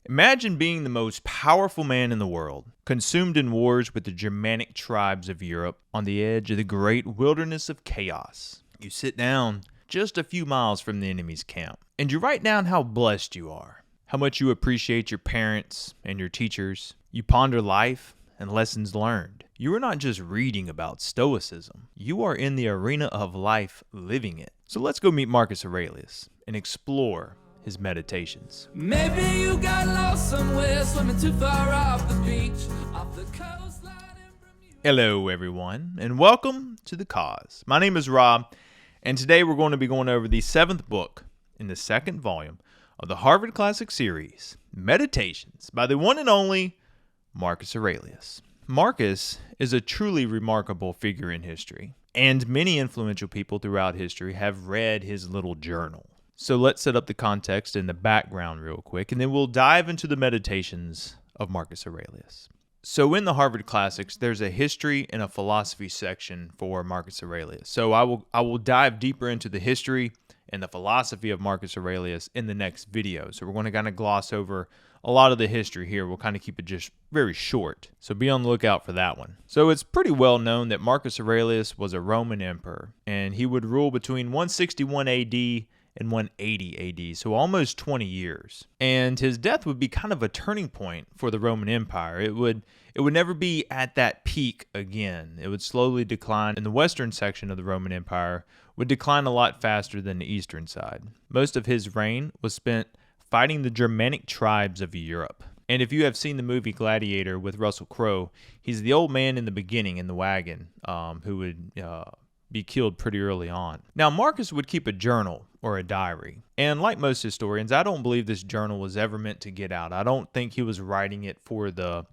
Imagine being the most powerful man in the world, consumed in wars with the Germanic tribes of Europe on the edge of the great wilderness of chaos. You sit down just a few miles from the enemy's camp, and you write down how blessed you are, how much you appreciate your parents and your teachers. You ponder life and lessons learned. You are not just reading about Stoicism. You are in the arena of life living it. So let's go meet Marcus Aurelius and explore his meditations. Maybe you got lost somewhere, swimming too far off the beach, off the coastline in Bermuda. Hello everyone, and welcome to The Cause. My name is Rob, and today we're going to be going over the 7th book in the 2nd volume of the Harvard Classic series, Meditations, by the one and only Marcus Aurelius. Marcus is a truly remarkable figure in history, and many influential people throughout history have read his little journal. So let's set up the context and the background real quick, and then we'll dive into the meditations of Marcus Aurelius. So in the Harvard Classics, there's a history and a philosophy section for Marcus Aurelius. So I will dive deeper into the history and the philosophy of Marcus Aurelius in the next video. So we're going to kind of gloss over a lot of the history here. We'll kind of keep it just very short. So be on the lookout for that one. So it's pretty well known that Marcus Aurelius was a Roman emperor, and he would rule between 161 AD and 180 AD, so almost 20 years. And his death would be kind of a turning point for the Roman Empire. It would never be at that peak again. It would slowly decline, and the western section of the Roman Empire would decline a lot faster than the eastern side. Most of his reign was spent fighting the Germanic tribes of Europe. And if you have seen the movie Gladiator with Russell Crowe, he's the old man in the beginning in the wagon who would be killed pretty early on. Now, Marcus would keep a journal or a diary. And like most historians, I don't believe this journal was ever meant to get out. I don't think he was writing it for the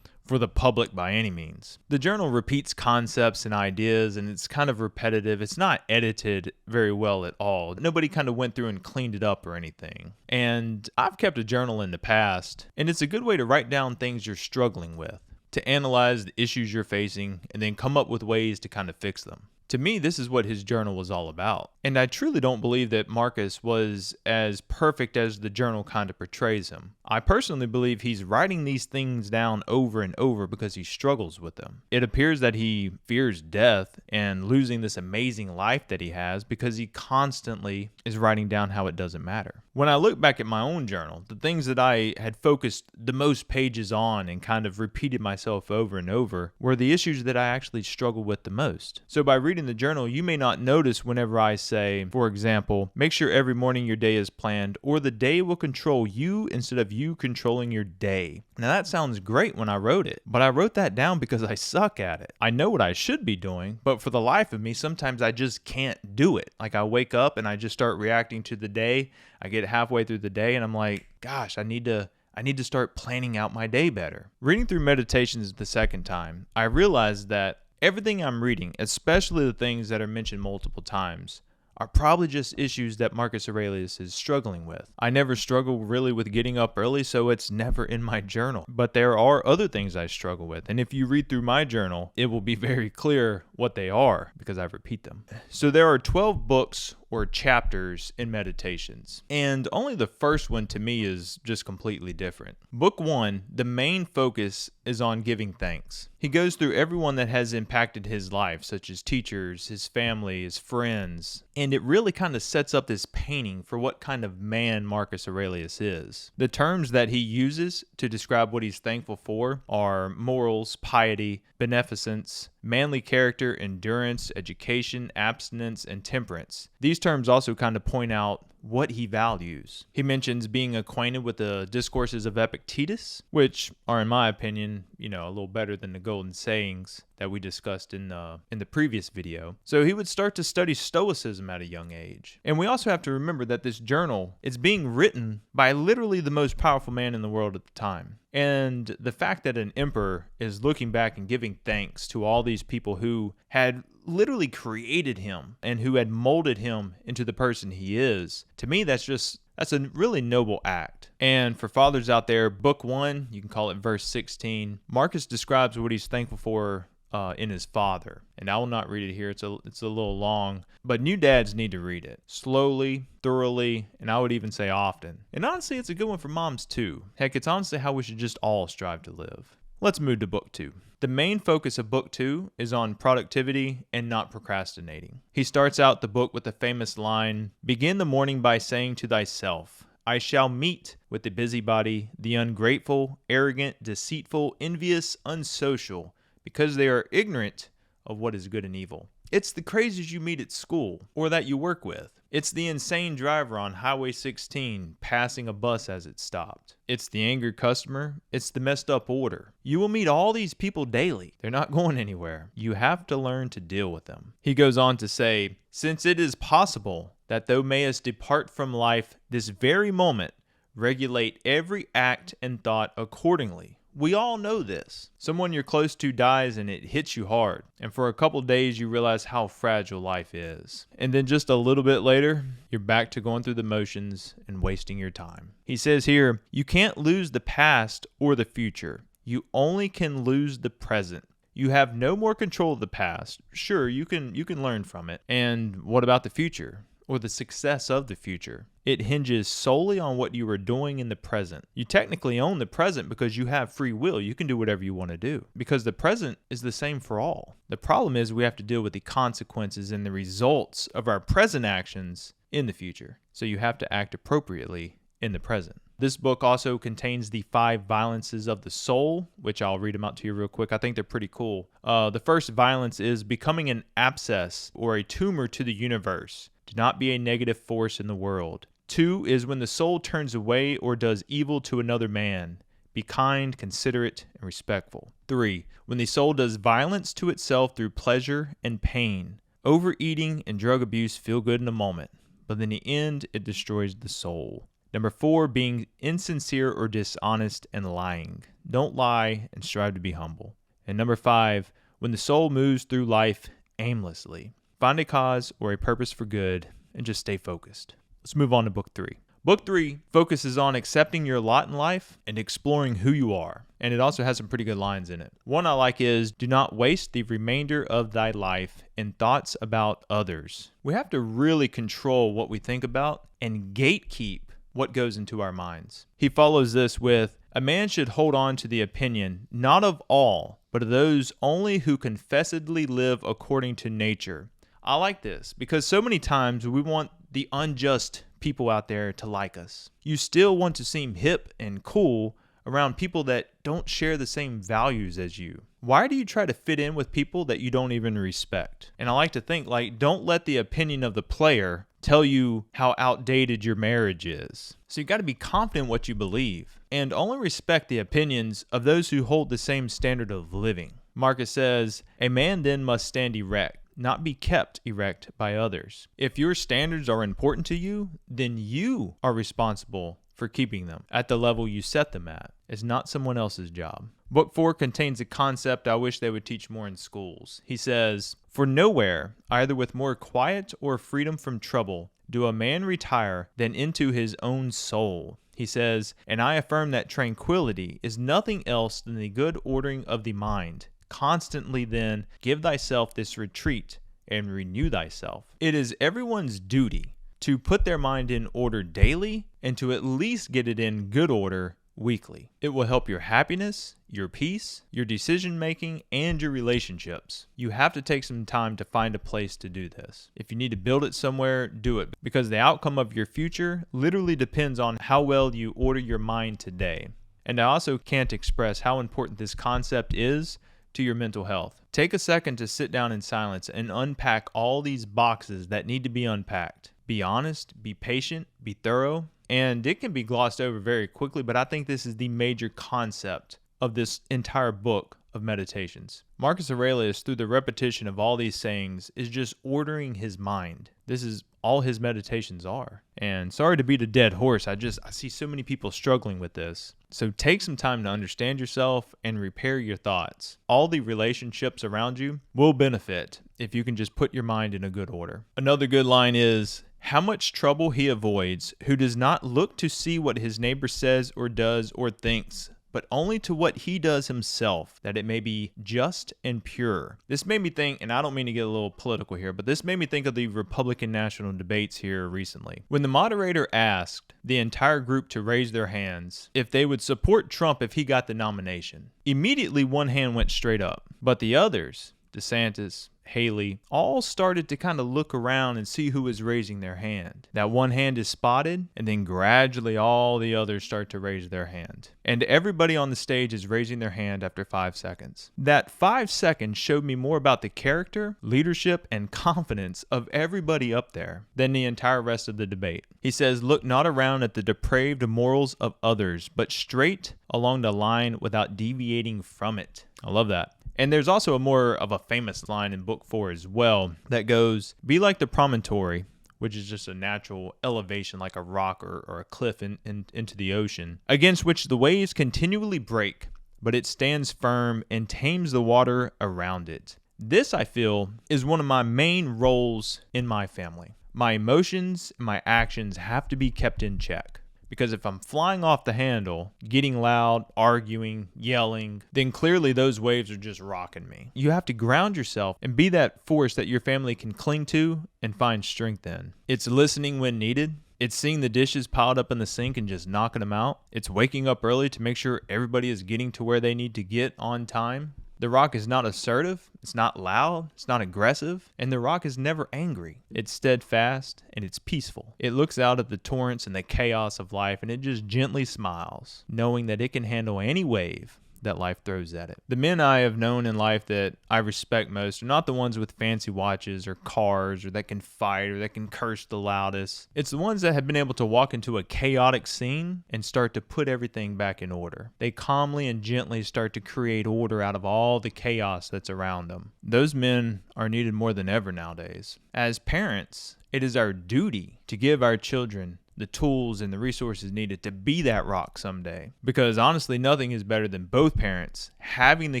public by any means. The journal repeats concepts and ideas, and it's kind of repetitive. It's not edited very well at all. Nobody kind of went through and cleaned it up or anything. And I've kept a journal in the past, and it's a good way to write down things you're struggling with, to analyze the issues you're facing, and then come up with ways to kind of fix them. To me, this is what his journal was all about. And I truly don't believe that Marcus was as perfect as the journal kind of portrays him. I personally believe he's writing these things down over and over because he struggles with them. It appears that he fears death and losing this amazing life that he has because he constantly is writing down how it doesn't matter. When I look back at my own journal, the things that I had focused the most pages on and kind of repeated myself over and over were the issues that I actually struggled with the most. So by reading the journal, you may not notice whenever I say, for example, make sure every morning your day is planned, or the day will control you instead of you controlling your day. Now that sounds great when I wrote it, but I wrote that down because I suck at it. I know what I should be doing, but for the life of me, sometimes I just can't do it. Like I wake up and I just start reacting to the day. I get halfway through the day and I'm like, gosh, I need to start planning out my day better. Reading through Meditations the second time, I realized that everything I'm reading, especially the things that are mentioned multiple times, are probably just issues that Marcus Aurelius is struggling with. I never struggle really with getting up early, so it's never in my journal. But there are other things I struggle with, and if you read through my journal, it will be very clear what they are because I repeat them. So there are 12 books or chapters in Meditations, and only the first one to me is just completely different. Book 1, the main focus is on giving thanks. He goes through everyone that has impacted his life, such as teachers, his family, his friends, and it really kind of sets up this painting for what kind of man Marcus Aurelius is. The terms that he uses to describe what he's thankful for are morals, piety, beneficence, manly character, endurance, education, abstinence, and temperance. These terms also kind of point out what he values. He mentions being acquainted with the discourses of Epictetus, which are, in my opinion, a little better than the golden sayings that we discussed in the previous video. So he would start to study Stoicism at a young age. And we also have to remember that this journal is being written by literally the most powerful man in the world at the time. And the fact that an emperor is looking back and giving thanks to all these people who had literally created him and who had molded him into the person he is, to me, that's a really noble act. And for fathers out there, book 1, you can call it verse 16, Marcus describes what he's thankful for in his father. And I will not read it here. It's a little long, but new dads need to read it slowly, thoroughly, and I would even say often. And honestly, it's a good one for moms too. Heck, it's honestly how we should just all strive to live. Let's move to book 2. The main focus of book 2 is on productivity and not procrastinating. He starts out the book with the famous line, "Begin the morning by saying to thyself, I shall meet with the busybody, the ungrateful, arrogant, deceitful, envious, unsocial, because they are ignorant of what is good and evil." It's the crazies you meet at school or that you work with. It's the insane driver on Highway 16 passing a bus as it stopped. It's the angry customer. It's the messed up order. You will meet all these people daily. They're not going anywhere. You have to learn to deal with them. He goes on to say, "Since it is possible that thou mayest depart from life this very moment, regulate every act and thought accordingly." We all know this. Someone you're close to dies and it hits you hard. And for a couple days, you realize how fragile life is. And then just a little bit later, you're back to going through the motions and wasting your time. He says here, you can't lose the past or the future. You only can lose the present. You have no more control of the past. Sure, you can learn from it. And what about the future? Or the success of the future? It hinges solely on what you are doing in the present. You technically own the present because you have free will. You can do whatever you want to do because the present is the same for all. The problem is we have to deal with the consequences and the results of our present actions in the future. So you have to act appropriately in the present. This book also contains the 5 violences of the soul, which I'll read them out to you real quick. I think they're pretty cool. The first violence is becoming an abscess or a tumor to the universe. Do not be a negative force in the world. 2 is when the soul turns away or does evil to another man. Be kind, considerate, and respectful. 3, when the soul does violence to itself through pleasure and pain. Overeating and drug abuse feel good in a moment, but in the end, it destroys the soul. Number 4, being insincere or dishonest and lying. Don't lie and strive to be humble. And number 5, when the soul moves through life aimlessly. Find a cause or a purpose for good and just stay focused. Let's move on to book 3. Book 3 focuses on accepting your lot in life and exploring who you are. And it also has some pretty good lines in it. One I like is, do not waste the remainder of thy life in thoughts about others. We have to really control what we think about and gatekeep what goes into our minds. He follows this with, a man should hold on to the opinion, not of all, but of those only who confessedly live according to nature. I like this because so many times we want the unjust people out there to like us. You still want to seem hip and cool around people that don't share the same values as you. Why do you try to fit in with people that you don't even respect? And I like to think, don't let the opinion of the player tell you how outdated your marriage is. So you got to be confident in what you believe and only respect the opinions of those who hold the same standard of living. Marcus says, a man then must stand erect, not be kept erect by others. If your standards are important to you, then you are responsible for keeping them at the level you set them at. It's not someone else's job. Book 4 contains a concept I wish they would teach more in schools. He says, for nowhere, either with more quiet or freedom from trouble, do a man retire than into his own soul. He says, and I affirm that tranquility is nothing else than the good ordering of the mind. Constantly then give thyself this retreat and renew thyself. It is everyone's duty to put their mind in order daily and to at least get it in good order weekly. It will help your happiness, your peace, your decision making, and your relationships. You have to take some time to find a place to do this. If you need to build it somewhere, do it, because the outcome of your future literally depends on how well you order your mind today. And I also can't express how important this concept is to your mental health. Take a second to sit down in silence and unpack all these boxes that need to be unpacked. Be honest, be patient, be thorough, and it can be glossed over very quickly, but I think this is the major concept of this entire book of Meditations. Marcus Aurelius, through the repetition of all these sayings, is just ordering his mind. This is all his meditations are. And sorry to beat a dead horse, I see so many people struggling with this. So take some time to understand yourself and repair your thoughts. All the relationships around you will benefit if you can just put your mind in a good order. Another good line is, how much trouble he avoids who does not look to see what his neighbor says or does or thinks, but only to what he does himself, that it may be just and pure. This made me think, and I don't mean to get a little political here, but this made me think of the Republican national debates here recently. When the moderator asked the entire group to raise their hands if they would support Trump if he got the nomination, immediately one hand went straight up, but the others, DeSantis, Haley, all started to kind of look around and see who was raising their hand. That one hand is spotted, and then gradually all the others start to raise their hand. And everybody on the stage is raising their hand after 5 seconds. That 5 seconds showed me more about the character, leadership, and confidence of everybody up there than the entire rest of the debate. He says, "Look not around at the depraved morals of others, but straight along the line without deviating from it." I love that. And there's also a more of a famous line in book 4 as well that goes, "Be like the promontory," which is just a natural elevation like a rock or a cliff into the ocean, "against which the waves continually break, but it stands firm and tames the water around it." This, I feel, is one of my main roles in my family. My emotions and my actions have to be kept in check. Because if I'm flying off the handle, getting loud, arguing, yelling, then clearly those waves are just rocking me. You have to ground yourself and be that force that your family can cling to and find strength in. It's listening when needed. It's seeing the dishes piled up in the sink and just knocking them out. It's waking up early to make sure everybody is getting to where they need to get on time. The Rock is not assertive, it's not loud, it's not aggressive, and The Rock is never angry. It's steadfast and it's peaceful. It looks out at the torrents and the chaos of life and it just gently smiles, knowing that it can handle any wave that life throws at it. The men I have known in life that I respect most are not the ones with fancy watches or cars or that can fight or that can curse the loudest. It's the ones that have been able to walk into a chaotic scene and start to put everything back in order. They calmly and gently start to create order out of all the chaos that's around them. Those men are needed more than ever nowadays. As parents, it is our duty to give our children the tools and the resources needed to be that rock someday. Because honestly, nothing is better than both parents having the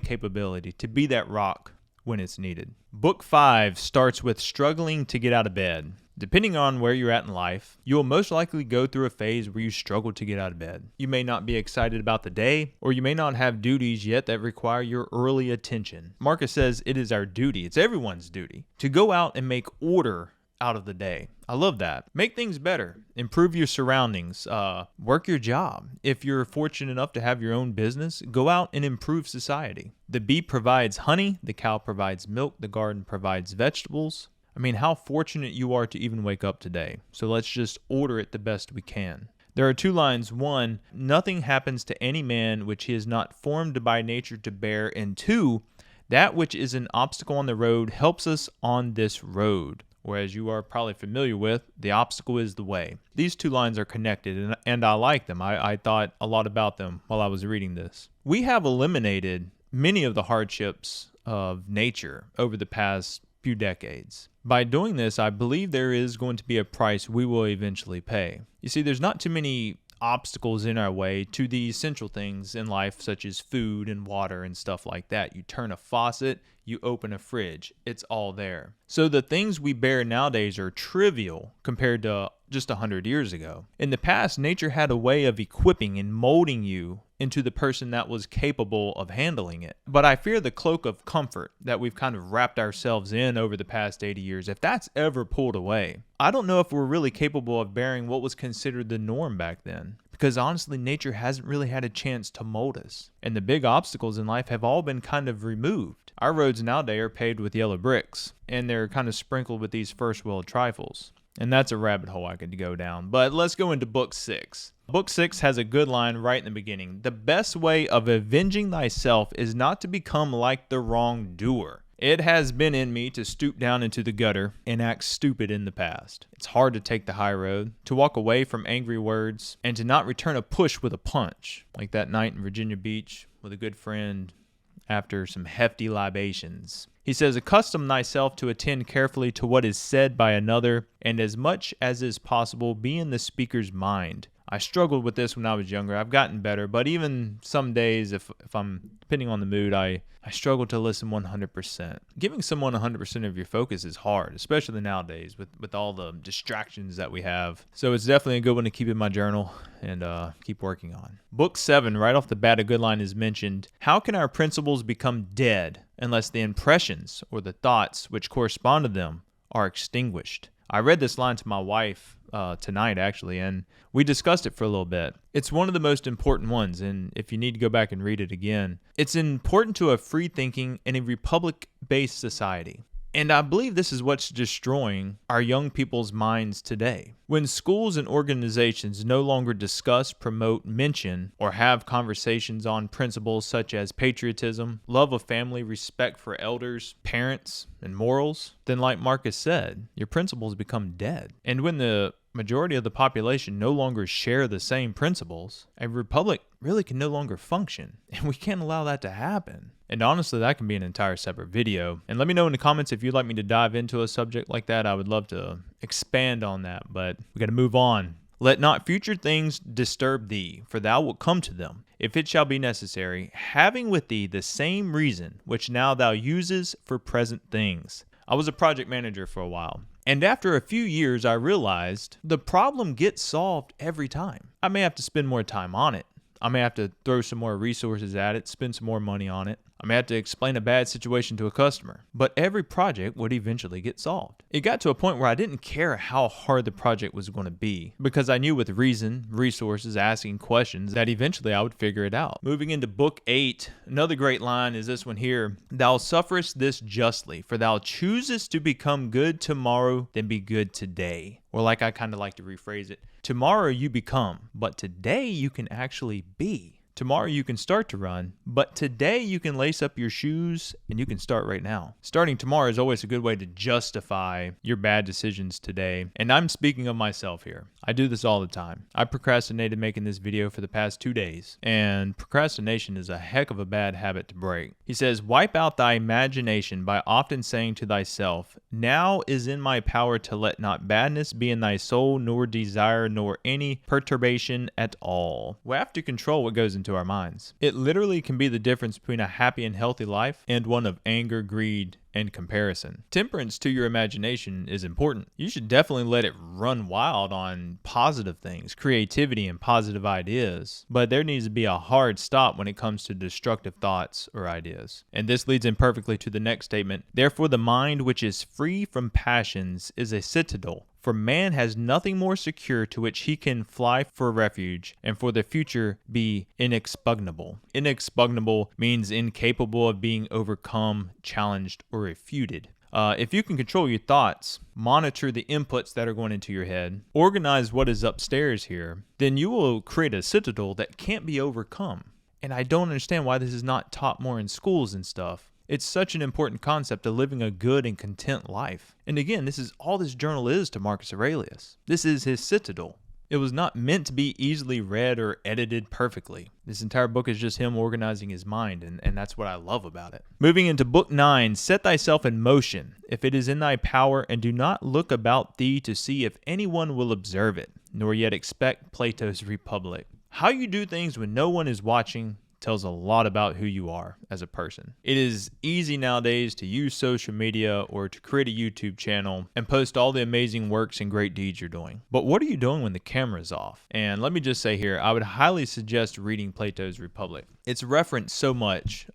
capability to be that rock when it's needed. Book 5 starts with struggling to get out of bed. Depending on where you're at in life, you will most likely go through a phase where you struggle to get out of bed. You may not be excited about the day, or you may not have duties yet that require your early attention. Marcus says it is our duty, it's everyone's duty, to go out and make order out of the day. I love that. Make things better. Improve your surroundings. Work your job. If you're fortunate enough to have your own business, go out and improve society. The bee provides honey. The cow provides milk. The garden provides vegetables. I mean, how fortunate you are to even wake up today. So let's just order it the best we can. There are 2 lines. 1, nothing happens to any man which he is not formed by nature to bear. And 2, that which is an obstacle on the road helps us on this road. Or as you are probably familiar with, the obstacle is the way. These 2 lines are connected, and I like them. I thought a lot about them while I was reading this. We have eliminated many of the hardships of nature over the past few decades. By doing this, I believe there is going to be a price we will eventually pay. You see, there's not too many obstacles in our way to the essential things in life, such as food and water and stuff like that. You turn a faucet, you open a fridge, it's all there. So the things we bear nowadays are trivial compared to just 100 years ago. In the past, nature had a way of equipping and molding you into the person that was capable of handling it. But I fear the cloak of comfort that we've kind of wrapped ourselves in over the past 80 years, if that's ever pulled away, I don't know if we're really capable of bearing what was considered the norm back then. Because honestly, nature hasn't really had a chance to mold us. And the big obstacles in life have all been kind of removed. Our roads nowadays are paved with yellow bricks, and they're kind of sprinkled with these first world trifles. And that's a rabbit hole I could go down. But let's go into book 6. Book 6 has a good line right in the beginning. The best way of avenging thyself is not to become like the wrongdoer. It has been in me to stoop down into the gutter and act stupid in the past. It's hard to take the high road, to walk away from angry words, and to not return a push with a punch, like that night in Virginia Beach with a good friend after some hefty libations. He says, accustom thyself to attend carefully to what is said by another, and as much as is possible be in the speaker's mind. I struggled with this when I was younger. I've gotten better, but even some days, if I'm, depending on the mood, I struggle to listen 100%. Giving someone 100% of your focus is hard, especially nowadays with all the distractions that we have. So it's definitely a good one to keep in my journal and keep working on. Book 7, right off the bat, a good line is mentioned. How can our principles become dead unless the impressions or the thoughts which correspond to them are extinguished? I read this line to my wife tonight, actually, and we discussed it for a little bit. It's one of the most important ones, and if you need to go back and read it again, it's important to a free-thinking and a republic-based society. And I believe this is what's destroying our young people's minds today. When schools and organizations no longer discuss, promote, mention, or have conversations on principles such as patriotism, love of family, respect for elders, parents, and morals, then like Marcus said, your principles become dead. And when the majority of the population no longer share the same principles, a republic really can no longer function, and we can't allow that to happen. And honestly, that can be an entire separate video. And let me know in the comments if you'd like me to dive into a subject like that. I would love to expand on that, but we got to move on. Let not future things disturb thee, for thou wilt come to them, if it shall be necessary, having with thee the same reason which now thou uses for present things. I was a project manager for a while, and after a few years I realized the problem gets solved every time. I may have to spend more time on it. I may have to throw some more resources at it, spend some more money on it. I may have to explain a bad situation to a customer, but every project would eventually get solved. It got to a point where I didn't care how hard the project was going to be, because I knew with reason, resources, asking questions, that eventually I would figure it out. Moving into book 8, another great line is this one here. Thou sufferest this justly, for thou choosest to become good tomorrow than be good today. Or like I kind of like to rephrase it, tomorrow you become, but today you can actually be. Tomorrow you can start to run, but today you can lace up your shoes and you can start right now. Starting tomorrow is always a good way to justify your bad decisions today. And I'm speaking of myself here. I do this all the time. I procrastinated making this video for the past 2 days, and procrastination is a heck of a bad habit to break. He says, wipe out thy imagination by often saying to thyself, now is in my power to let not badness be in thy soul, nor desire, nor any perturbation at all. We have to control what goes into our minds. It literally can be the difference between a happy and healthy life and one of anger, greed, and comparison. Temperance to your imagination is important. You should definitely let it run wild on positive things, creativity, and positive ideas, but there needs to be a hard stop when it comes to destructive thoughts or ideas. And this leads in perfectly to the next statement. Therefore, the mind which is free from passions is a citadel, for man has nothing more secure to which he can fly for refuge, and for the future be inexpugnable. Inexpugnable means incapable of being overcome, challenged, or refuted. If you can control your thoughts, monitor the inputs that are going into your head, organize what is upstairs here, then you will create a citadel that can't be overcome. And I don't understand why this is not taught more in schools and stuff. It's such an important concept of living a good and content life. And again, this is all this journal is to Marcus Aurelius. This is his citadel. It was not meant to be easily read or edited perfectly. This entire book is just him organizing his mind, and that's what I love about it. Moving into book 9, set thyself in motion, if it is in thy power, and do not look about thee to see if anyone will observe it, nor yet expect Plato's Republic. How you do things when no one is watching tells a lot about who you are as a person. It is easy nowadays to use social media or to create a YouTube channel and post all the amazing works and great deeds you're doing. But what are you doing when the camera's off? And let me just say here, I would highly suggest reading Plato's Republic. It's referenced so much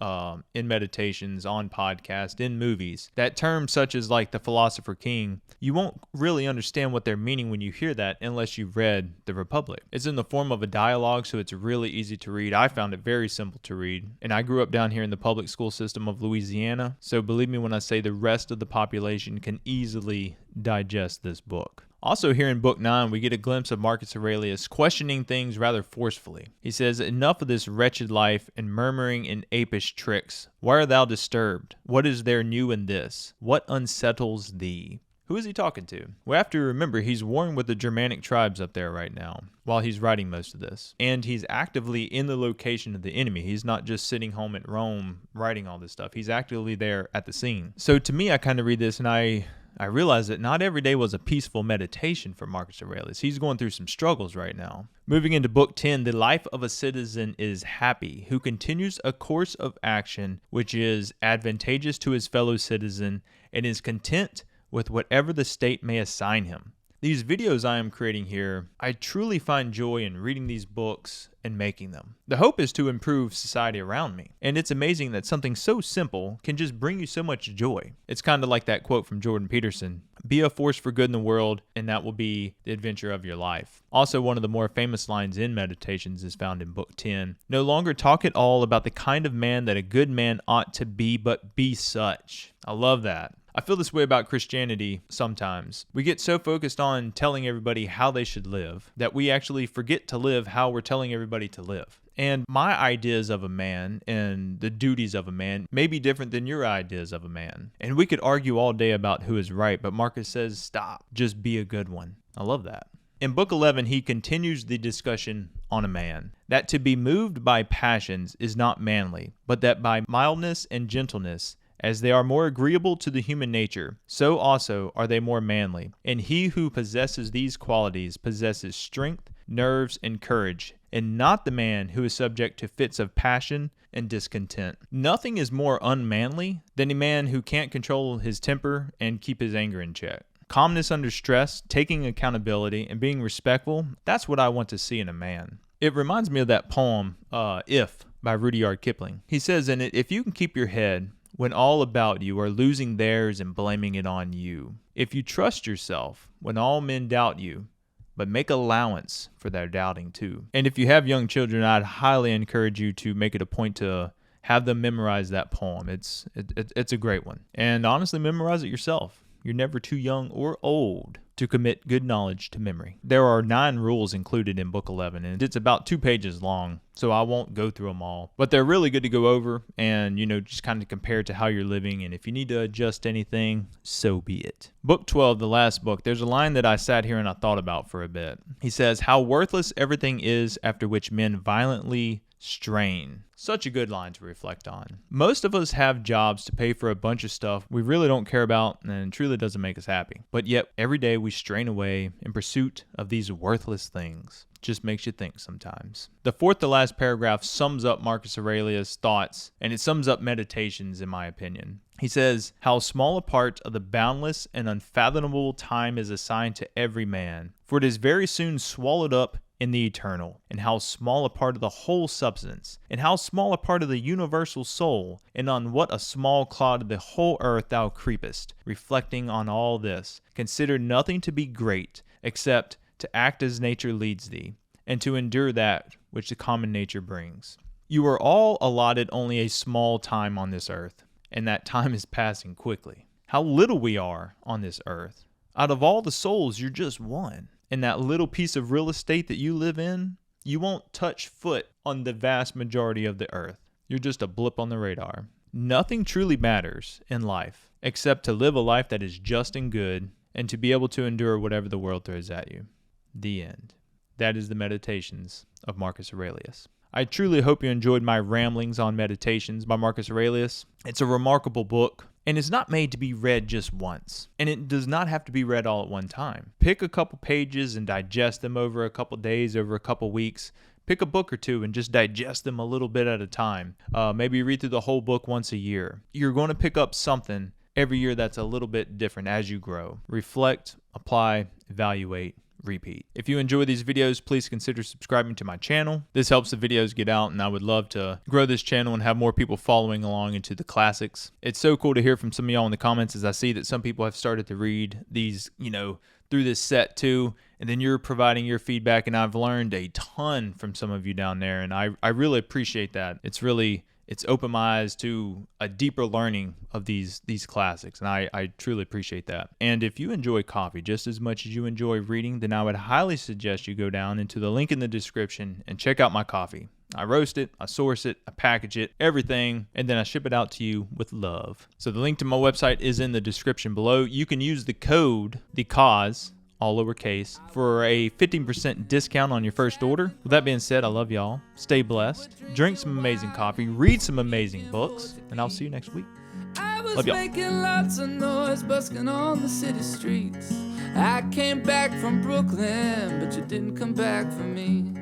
in meditations, on podcasts, in movies, that terms such as like the Philosopher King, you won't really understand what they're meaning when you hear that unless you've read the Republic. It's in the form of a dialogue, so it's really easy to read. I found it very simple to read, and I grew up down here in the public school system of Louisiana, so believe me when I say the rest of the population can easily digest this book. Also here in book 9, we get a glimpse of Marcus Aurelius questioning things rather forcefully. He says, enough of this wretched life and murmuring and apish tricks. Why art thou disturbed? What is there new in this? What unsettles thee? Who is he talking to? We have to remember he's warring with the Germanic tribes up there right now while he's writing most of this. And he's actively in the location of the enemy. He's not just sitting home at Rome writing all this stuff. He's actively there at the scene. So to me, I kind of read this and I I realized that not every day was a peaceful meditation for Marcus Aurelius. He's going through some struggles right now. Moving into Book 10, the life of a citizen is happy, who continues a course of action which is advantageous to his fellow citizen and is content with whatever the state may assign him. These videos I am creating here, I truly find joy in reading these books and making them. The hope is to improve society around me. And it's amazing that something so simple can just bring you so much joy. It's kind of like that quote from Jordan Peterson, "Be a force for good in the world, and that will be the adventure of your life." Also, one of the more famous lines in Meditations is found in Book 10. "No longer talk at all about the kind of man that a good man ought to be, but be such." I love that. I feel this way about Christianity sometimes. We get so focused on telling everybody how they should live that we actually forget to live how we're telling everybody to live. And my ideas of a man and the duties of a man may be different than your ideas of a man. And we could argue all day about who is right, but Marcus says, stop, just be a good one. I love that. In Book 11, he continues the discussion on a man, that to be moved by passions is not manly, but that by mildness and gentleness, as they are more agreeable to the human nature, so also are they more manly. And he who possesses these qualities possesses strength, nerves, and courage, and not the man who is subject to fits of passion and discontent. Nothing is more unmanly than a man who can't control his temper and keep his anger in check. Calmness under stress, taking accountability, and being respectful, that's what I want to see in a man. It reminds me of that poem, If, by Rudyard Kipling. He says in it, if you can keep your head when all about you are losing theirs and blaming it on you. If you trust yourself when all men doubt you, but make allowance for their doubting too. And if you have young children, I'd highly encourage you to make it a point to have them memorize that poem. It's a great one. And honestly, memorize it yourself. You're never too young or old to commit good knowledge to memory. There are 9 rules included in Book 11, and it's about 2 pages long, so I won't go through them all. But they're really good to go over and, just kind of compare to how you're living, and if you need to adjust anything, so be it. Book 12, the last book, there's a line that I sat here and I thought about for a bit. He says, "How worthless everything is after which men violently strain." Such a good line to reflect on. Most of us have jobs to pay for a bunch of stuff we really don't care about and truly doesn't make us happy. But yet, every day we strain away in pursuit of these worthless things. Just makes you think sometimes. The 4th to last paragraph sums up Marcus Aurelius' thoughts, and it sums up Meditations in my opinion. He says, "How small a part of the boundless and unfathomable time is assigned to every man, for it is very soon swallowed up in the eternal, and how small a part of the whole substance, and how small a part of the universal soul, and on what a small clod of the whole earth thou creepest. Reflecting on all this, consider nothing to be great, except to act as nature leads thee, and to endure that which the common nature brings. You are all allotted only a small time on this earth, and that time is passing quickly. How little we are on this earth. Out of all the souls, you're just one. In that little piece of real estate that you live in, you won't touch foot on the vast majority of the earth. You're just a blip on the radar. Nothing truly matters in life except to live a life that is just and good and to be able to endure whatever the world throws at you." The end. That is the Meditations of Marcus Aurelius. I truly hope you enjoyed my ramblings on Meditations by Marcus Aurelius. It's a remarkable book. And it's not made to be read just once. And it does not have to be read all at one time. Pick a couple pages and digest them over a couple days, over a couple weeks. Pick a book or two and just digest them a little bit at a time. Maybe read through the whole book once a year. You're going to pick up something every year that's a little bit different as you grow. Reflect, apply, evaluate, repeat. If you enjoy these videos, please consider subscribing to my channel. This helps the videos get out, and I would love to grow this channel and have more people following along into the classics. It's so cool to hear from some of y'all in the comments as I see that some people have started to read these, through this set too, and then you're providing your feedback, and I've learned a ton from some of you down there, and I really appreciate that. It's opened my eyes to a deeper learning of these classics, and I truly appreciate that. And if you enjoy coffee just as much as you enjoy reading, then I would highly suggest you go down into the link in the description and check out my coffee. I roast it, I source it, I package it, everything, and then I ship it out to you with love. So the link to my website is in the description below. You can use the code, the cause, all lowercase, for a 15% discount on your first order. With that being said, I love y'all. Stay blessed. Drink some amazing coffee. Read some amazing books. And I'll see you next week. I was Love y'all. making lots of noise, busking on the city streets. I came back from Brooklyn, but you didn't come back for me.